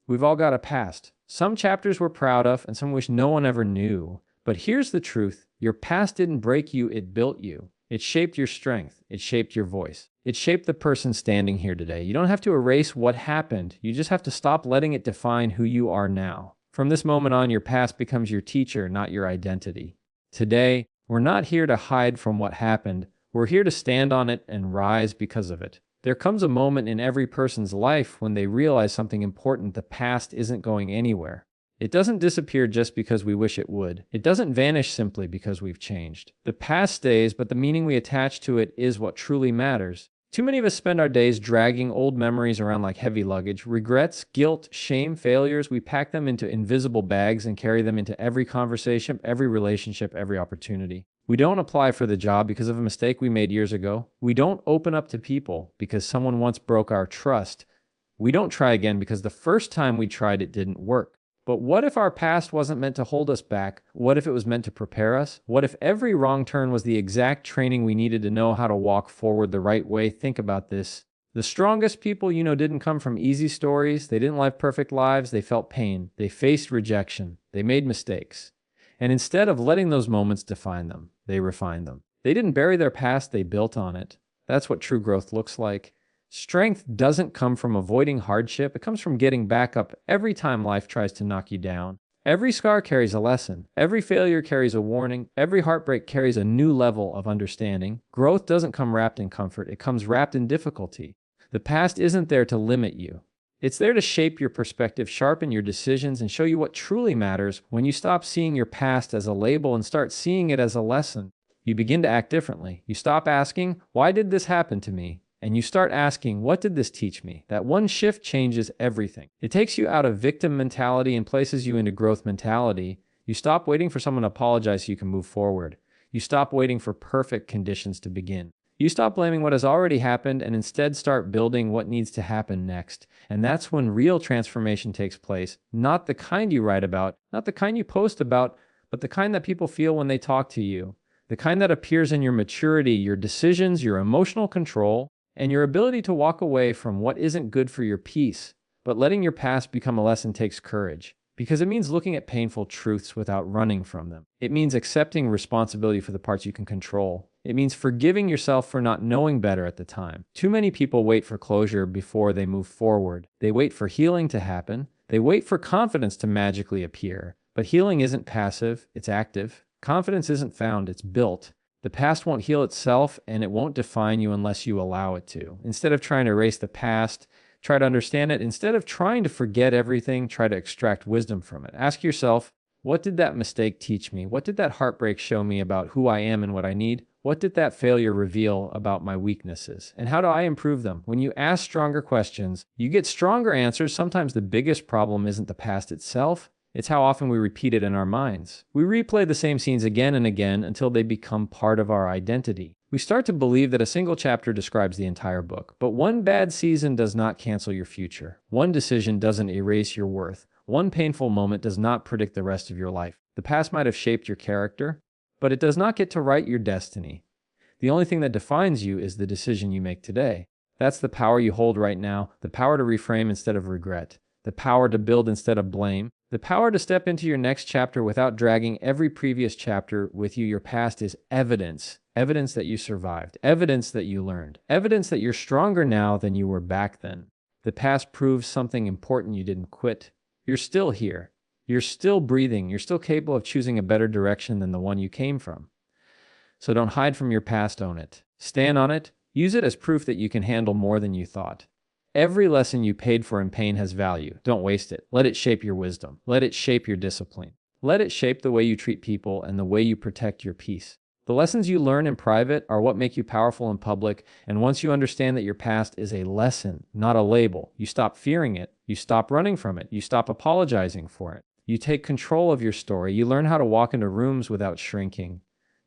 We've all got a past. Some chapters we're proud of and some wish no one ever knew. But here's the truth. Your past didn't break you, it built you. It shaped your strength. It shaped your voice. It shaped the person standing here today. You don't have to erase what happened. You just have to stop letting it define who you are now. From this moment on, your past becomes your teacher, not your identity. Today, we're not here to hide from what happened. We're here to stand on it and rise because of it. There comes a moment in every person's life when they realize something important: the past isn't going anywhere. It doesn't disappear just because we wish it would. It doesn't vanish simply because we've changed. The past stays, but the meaning we attach to it is what truly matters. Too many of us spend our days dragging old memories around like heavy luggage. Regrets, guilt, shame, failures, we pack them into invisible bags and carry them into every conversation, every relationship, every opportunity. We don't apply for the job because of a mistake we made years ago. We don't open up to people because someone once broke our trust. We don't try again because the first time we tried it didn't work. But what if our past wasn't meant to hold us back? What if it was meant to prepare us? What if every wrong turn was the exact training we needed to know how to walk forward the right way? Think about this. The strongest people you know didn't come from easy stories. They didn't live perfect lives. They felt pain. They faced rejection. They made mistakes. And instead of letting those moments define them, they refined them. They didn't bury their past. They built on it. That's what true growth looks like. Strength doesn't come from avoiding hardship. It comes from getting back up every time life tries to knock you down. Every scar carries a lesson. Every failure carries a warning. Every heartbreak carries a new level of understanding. Growth doesn't come wrapped in comfort. It comes wrapped in difficulty. The past isn't there to limit you. It's there to shape your perspective, sharpen your decisions, and show you what truly matters. When you stop seeing your past as a label and start seeing it as a lesson, you begin to act differently. You stop asking, "Why did this happen to me?" And you start asking, "What did this teach me?" That one shift changes everything. It takes you out of victim mentality and places you into growth mentality. You stop waiting for someone to apologize so you can move forward. You stop waiting for perfect conditions to begin. You stop blaming what has already happened and instead start building what needs to happen next. And that's when real transformation takes place. Not the kind you write about, not the kind you post about, but the kind that people feel when they talk to you. The kind that appears in your maturity, your decisions, your emotional control, and your ability to walk away from what isn't good for your peace. But letting your past become a lesson takes courage, because it means looking at painful truths without running from them. It means accepting responsibility for the parts you can control. It means forgiving yourself for not knowing better at the time. Too many people wait for closure before they move forward. They wait for healing to happen. They wait for confidence to magically appear. But healing isn't passive, it's active. Confidence isn't found, it's built. The past won't heal itself, and it won't define you unless you allow it to. Instead of trying to erase the past, try to understand it. Instead of trying to forget everything, try to extract wisdom from it. Ask yourself, what did that mistake teach me? What did that heartbreak show me about who I am and what I need? What did that failure reveal about my weaknesses? And how do I improve them? When you ask stronger questions, you get stronger answers. Sometimes the biggest problem isn't the past itself. It's how often we repeat it in our minds. We replay the same scenes again and again until they become part of our identity. We start to believe that a single chapter describes the entire book. But one bad season does not cancel your future. One decision doesn't erase your worth. One painful moment does not predict the rest of your life. The past might have shaped your character, but it does not get to write your destiny. The only thing that defines you is the decision you make today. That's the power you hold right now, the power to reframe instead of regret, the power to build instead of blame, the power to step into your next chapter without dragging every previous chapter with you. Your past is evidence. Evidence that you survived. Evidence that you learned. Evidence that you're stronger now than you were back then. The past proves something important: you didn't quit. You're still here. You're still breathing. You're still capable of choosing a better direction than the one you came from. So don't hide from your past, own it. Stand on it. Use it as proof that you can handle more than you thought. Every lesson you paid for in pain has value. Don't waste it. Let it shape your wisdom. Let it shape your discipline. Let it shape the way you treat people and the way you protect your peace. The lessons you learn in private are what make you powerful in public, and once you understand that your past is a lesson, not a label, you stop fearing it, you stop running from it, you stop apologizing for it. You take control of your story. You learn how to walk into rooms without shrinking.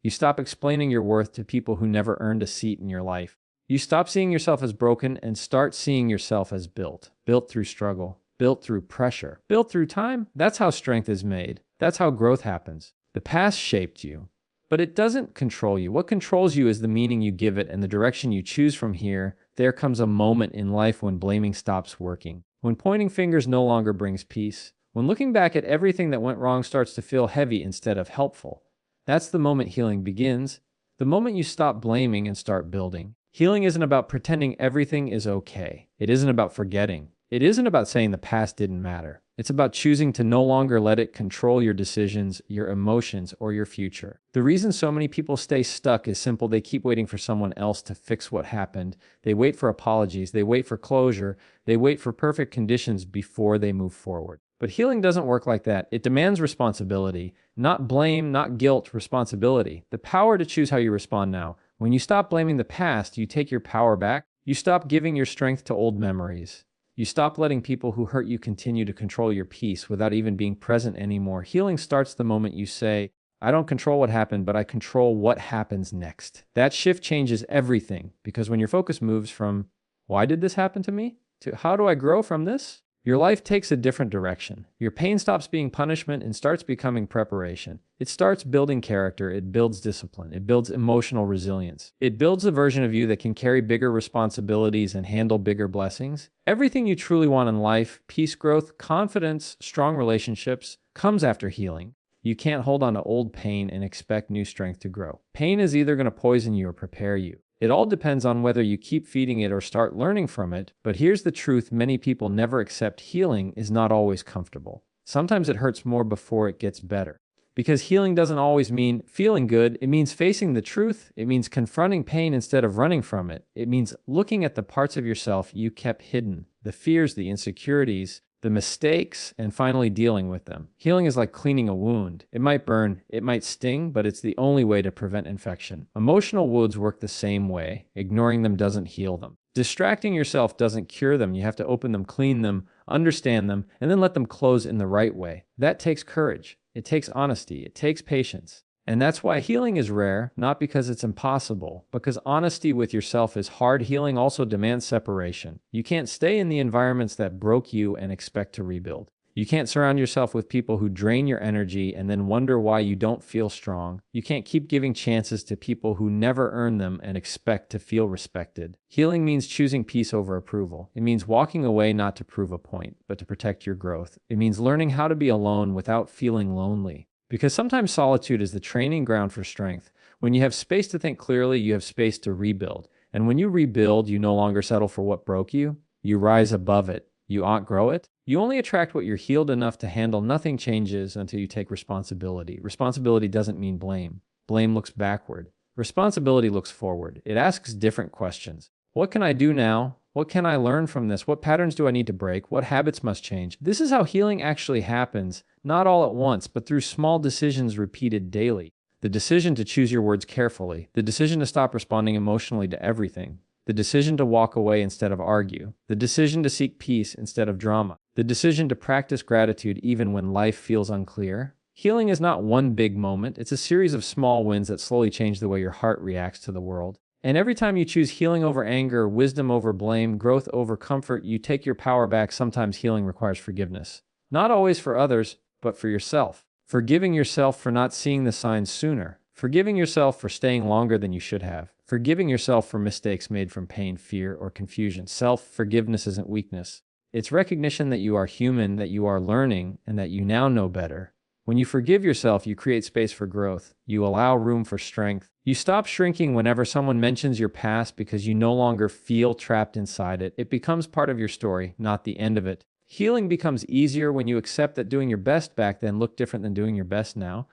You stop explaining your worth to people who never earned a seat in your life. You stop seeing yourself as broken and start seeing yourself as built. Built through struggle. Built through pressure. Built through time. That's how strength is made. That's how growth happens. The past shaped you, but it doesn't control you. What controls you is the meaning you give it and the direction you choose from here. There comes a moment in life when blaming stops working. when pointing fingers no longer brings peace, when looking back at everything that went wrong starts to feel heavy instead of helpful. That's the moment healing begins, the moment you stop blaming and start building. Healing isn't about pretending everything is okay. It isn't about forgetting. It isn't about saying the past didn't matter. It's about choosing to no longer let it control your decisions, your emotions, or your future. The reason so many people stay stuck is simple. They keep waiting for someone else to fix what happened. They wait for apologies. They wait for closure. They wait for perfect conditions before they move forward. But healing doesn't work like that. It demands responsibility, not blame, not guilt, responsibility. The power to choose how you respond now. When you stop blaming the past, you take your power back. You stop giving your strength to old memories. You stop letting people who hurt you continue to control your peace without even being present anymore. Healing starts the moment you say, I don't control what happened, but I control what happens next. That shift changes everything, because when your focus moves from, why did this happen to me, to how do I grow from this? Your life takes a different direction. Your pain stops being punishment and starts becoming preparation. It starts building character. It builds discipline. It builds emotional resilience. It builds a version of you that can carry bigger responsibilities and handle bigger blessings. Everything you truly want in life, peace, growth, confidence, strong relationships, comes after healing. You can't hold on to old pain and expect new strength to grow. Pain is either going to poison you or prepare you. It all depends on whether you keep feeding it or start learning from it. But here's the truth: many people never accept healing is not always comfortable. Sometimes it hurts more before it gets better. Because healing doesn't always mean feeling good. It means facing the truth. It means confronting pain instead of running from it. It means looking at the parts of yourself you kept hidden, the fears, the insecurities, the mistakes, and finally dealing with them. Healing is like cleaning a wound. It might burn, it might sting, but it's the only way to prevent infection. Emotional wounds work the same way. Ignoring them doesn't heal them. Distracting yourself doesn't cure them. You have to open them, clean them, understand them, and then let them close in the right way. That takes courage. It takes honesty. It takes patience. And that's why healing is rare, not because it's impossible, because honesty with yourself is hard. Healing also demands separation. You can't stay in the environments that broke you and expect to rebuild. You can't surround yourself with people who drain your energy and then wonder why you don't feel strong. You can't keep giving chances to people who never earn them and expect to feel respected. Healing means choosing peace over approval. It means walking away not to prove a point, but to protect your growth. It means learning how to be alone without feeling lonely. Because sometimes solitude is the training ground for strength. When you have space to think clearly, you have space to rebuild. And when you rebuild, you no longer settle for what broke you. You rise above it. You outgrow it. You only attract what you're healed enough to handle. Nothing changes until you take responsibility. Responsibility doesn't mean blame. Blame looks backward. Responsibility looks forward. It asks different questions. What can I do now? What can I learn from this? What patterns do I need to break? What habits must change? This is how healing actually happens, not all at once, but through small decisions repeated daily. The decision to choose your words carefully, the decision to stop responding emotionally to everything, the decision to walk away instead of argue, the decision to seek peace instead of drama, the decision to practice gratitude even when life feels unclear. Healing is not one big moment. It's a series of small wins that slowly change the way your heart reacts to the world. And every time you choose healing over anger, wisdom over blame, growth over comfort, you take your power back. Sometimes healing requires forgiveness. Not always for others, but for yourself. Forgiving yourself for not seeing the signs sooner. Forgiving yourself for staying longer than you should have. Forgiving yourself for mistakes made from pain, fear, or confusion. Self-forgiveness isn't weakness. It's recognition that you are human, that you are learning, and that you now know better. When you forgive yourself, you create space for growth. You allow room for strength. You stop shrinking whenever someone mentions your past because you no longer feel trapped inside it. It becomes part of your story, not the end of it. Healing becomes easier when you accept that doing your best back then looked different than doing your best now.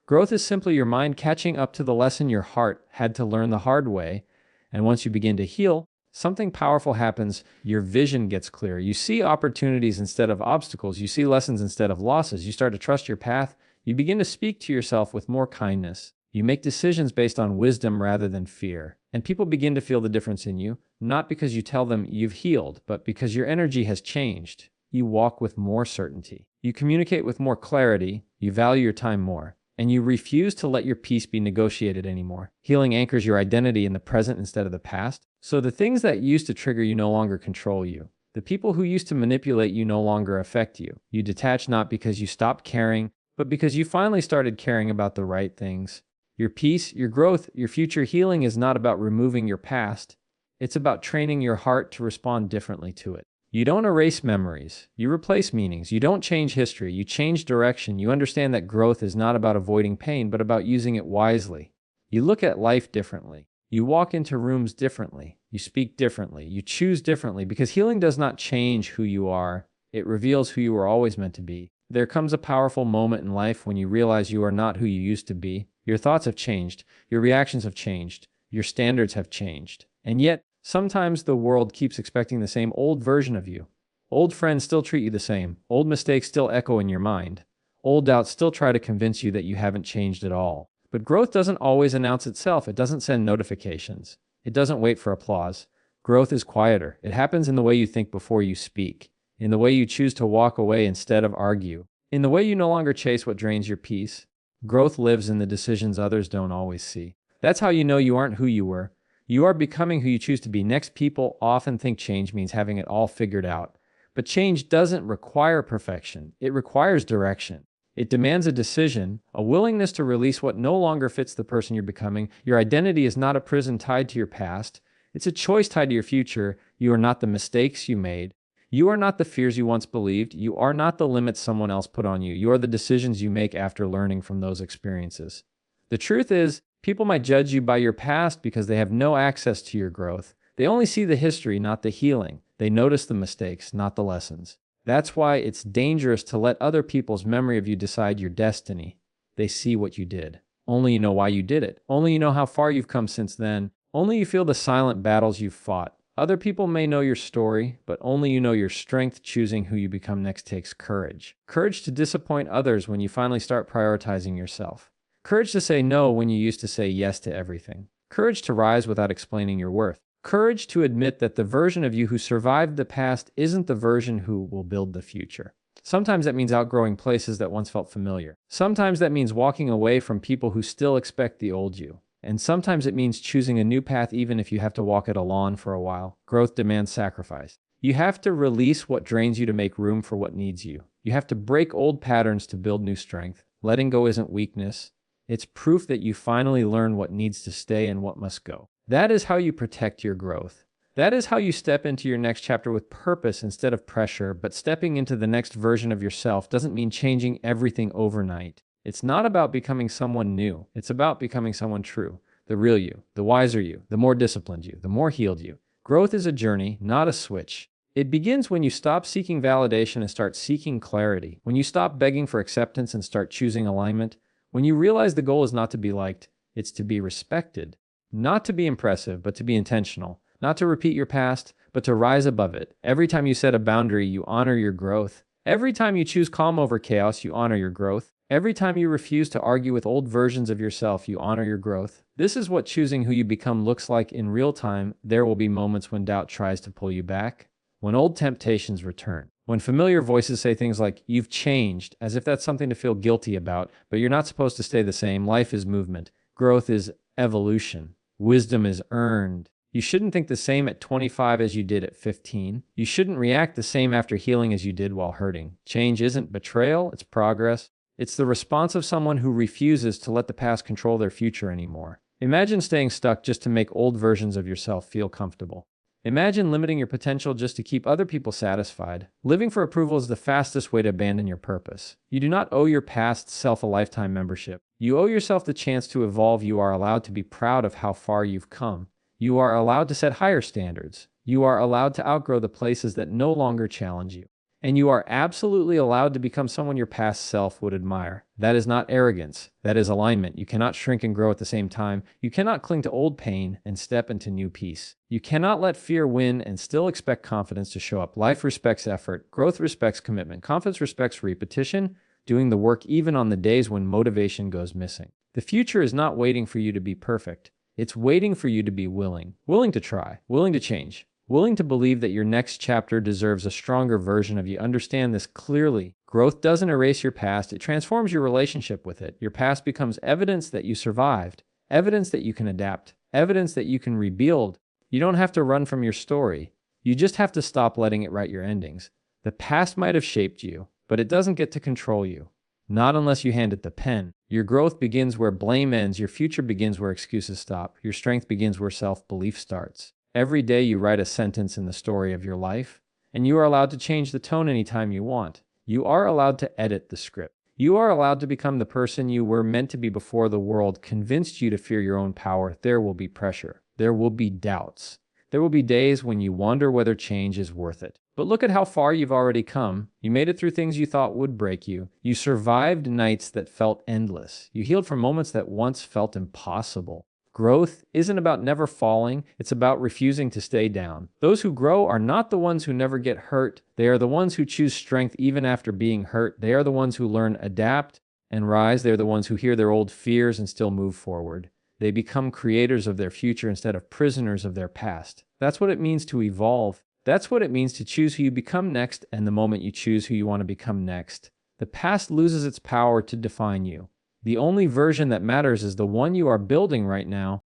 Growth is simply your mind catching up to the lesson your heart had to learn the hard way. And once you begin to heal, something powerful happens. Your vision gets clear. You see opportunities instead of obstacles. You see lessons instead of losses. You start to trust your path. You begin to speak to yourself with more kindness. You make decisions based on wisdom rather than fear. And people begin to feel the difference in you, not because you tell them you've healed, but because your energy has changed. You walk with more certainty. You communicate with more clarity. You value your time more. And you refuse to let your peace be negotiated anymore. Healing anchors your identity in the present instead of the past. So the things that used to trigger you no longer control you. The people who used to manipulate you no longer affect you. You detach not because you stopped caring, but because you finally started caring about the right things. Your peace, your growth, your future healing is not about removing your past. It's about training your heart to respond differently to it. You don't erase memories. You replace meanings. You don't change history. You change direction. You understand that growth is not about avoiding pain, but about using it wisely. You look at life differently. You walk into rooms differently. You speak differently. You choose differently because healing does not change who you are. It reveals who you were always meant to be. There comes a powerful moment in life when you realize you are not who you used to be. Your thoughts have changed. Your reactions have changed. Your standards have changed. And yet, sometimes the world keeps expecting the same old version of you. Old friends still treat you the same. Old mistakes still echo in your mind. Old doubts still try to convince you that you haven't changed at all. But growth doesn't always announce itself. It doesn't send notifications. It doesn't wait for applause. Growth is quieter. It happens in the way you think before you speak, in the way you choose to walk away instead of argue, in the way you no longer chase what drains your peace. Growth lives in the decisions others don't always see. That's how you know you aren't who you were. You are becoming who you choose to be. Next, people often think change means having it all figured out. But change doesn't require perfection. It requires direction. It demands a decision, a willingness to release what no longer fits the person you're becoming. Your identity is not a prison tied to your past. It's a choice tied to your future. You are not the mistakes you made. You are not the fears you once believed. You are not the limits someone else put on you. You are the decisions you make after learning from those experiences. The truth is, people might judge you by your past because they have no access to your growth. They only see the history, not the healing. They notice the mistakes, not the lessons. That's why it's dangerous to let other people's memory of you decide your destiny. They see what you did. Only you know why you did it. Only you know how far you've come since then. Only you feel the silent battles you've fought. Other people may know your story, but only you know your strength. Choosing who you become next takes courage. Courage to disappoint others when you finally start prioritizing yourself. Courage to say no when you used to say yes to everything. Courage to rise without explaining your worth. Courage to admit that the version of you who survived the past isn't the version who will build the future. Sometimes that means outgrowing places that once felt familiar. Sometimes that means walking away from people who still expect the old you. And sometimes it means choosing a new path even if you have to walk it alone for a while. Growth demands sacrifice. You have to release what drains you to make room for what needs you. You have to break old patterns to build new strength. Letting go isn't weakness. It's proof that you finally learn what needs to stay and what must go. That is how you protect your growth. That is how you step into your next chapter with purpose instead of pressure. But stepping into the next version of yourself doesn't mean changing everything overnight. It's not about becoming someone new. It's about becoming someone true. The real you, the wiser you, the more disciplined you, the more healed you. Growth is a journey, not a switch. It begins when you stop seeking validation and start seeking clarity. When you stop begging for acceptance and start choosing alignment. When you realize the goal is not to be liked, it's to be respected. Not to be impressive, but to be intentional. Not to repeat your past, but to rise above it. Every time you set a boundary, you honor your growth. Every time you choose calm over chaos, you honor your growth. Every time you refuse to argue with old versions of yourself, you honor your growth. This is what choosing who you become looks like in real time. There will be moments when doubt tries to pull you back, when old temptations return, when familiar voices say things like, "You've changed," as if that's something to feel guilty about, but you're not supposed to stay the same. Life is movement. Growth is evolution. Wisdom is earned. You shouldn't think the same at 25 as you did at 15. You shouldn't react the same after healing as you did while hurting. Change isn't betrayal, it's progress. It's the response of someone who refuses to let the past control their future anymore. Imagine staying stuck just to make old versions of yourself feel comfortable. Imagine limiting your potential just to keep other people satisfied. Living for approval is the fastest way to abandon your purpose. You do not owe your past self a lifetime membership. You owe yourself the chance to evolve. You are allowed to be proud of how far you've come. You are allowed to set higher standards. You are allowed to outgrow the places that no longer challenge you. And you are absolutely allowed to become someone your past self would admire. That is not arrogance. That is alignment. You cannot shrink and grow at the same time. You cannot cling to old pain and step into new peace. You cannot let fear win and still expect confidence to show up. Life respects effort. Growth respects commitment. Confidence respects repetition, doing the work even on the days when motivation goes missing. The future is not waiting for you to be perfect. It's waiting for you to be willing. Willing to try. Willing to change. Willing to believe that your next chapter deserves a stronger version of you. Understand this clearly. Growth doesn't erase your past. It transforms your relationship with it. Your past becomes evidence that you survived, evidence that you can adapt, evidence that you can rebuild. You don't have to run from your story. You just have to stop letting it write your endings. The past might have shaped you, but it doesn't get to control you. Not unless you hand it the pen. Your growth begins where blame ends. Your future begins where excuses stop. Your strength begins where self-belief starts. Every day you write a sentence in the story of your life. And you are allowed to change the tone anytime you want. You are allowed to edit the script. You are allowed to become the person you were meant to be before the world convinced you to fear your own power. There will be pressure. There will be doubts. There will be days when you wonder whether change is worth it. But look at how far you've already come. You made it through things you thought would break you. You survived nights that felt endless. You healed from moments that once felt impossible. Growth isn't about never falling, it's about refusing to stay down. Those who grow are not the ones who never get hurt. They are the ones who choose strength even after being hurt. They are the ones who learn, adapt, and rise. They're the ones who hear their old fears and still move forward. They become creators of their future instead of prisoners of their past. That's what it means to evolve. That's what it means to choose who you become next, and the moment you choose who you want to become next, the past loses its power to define you. The only version that matters is the one you are building right now.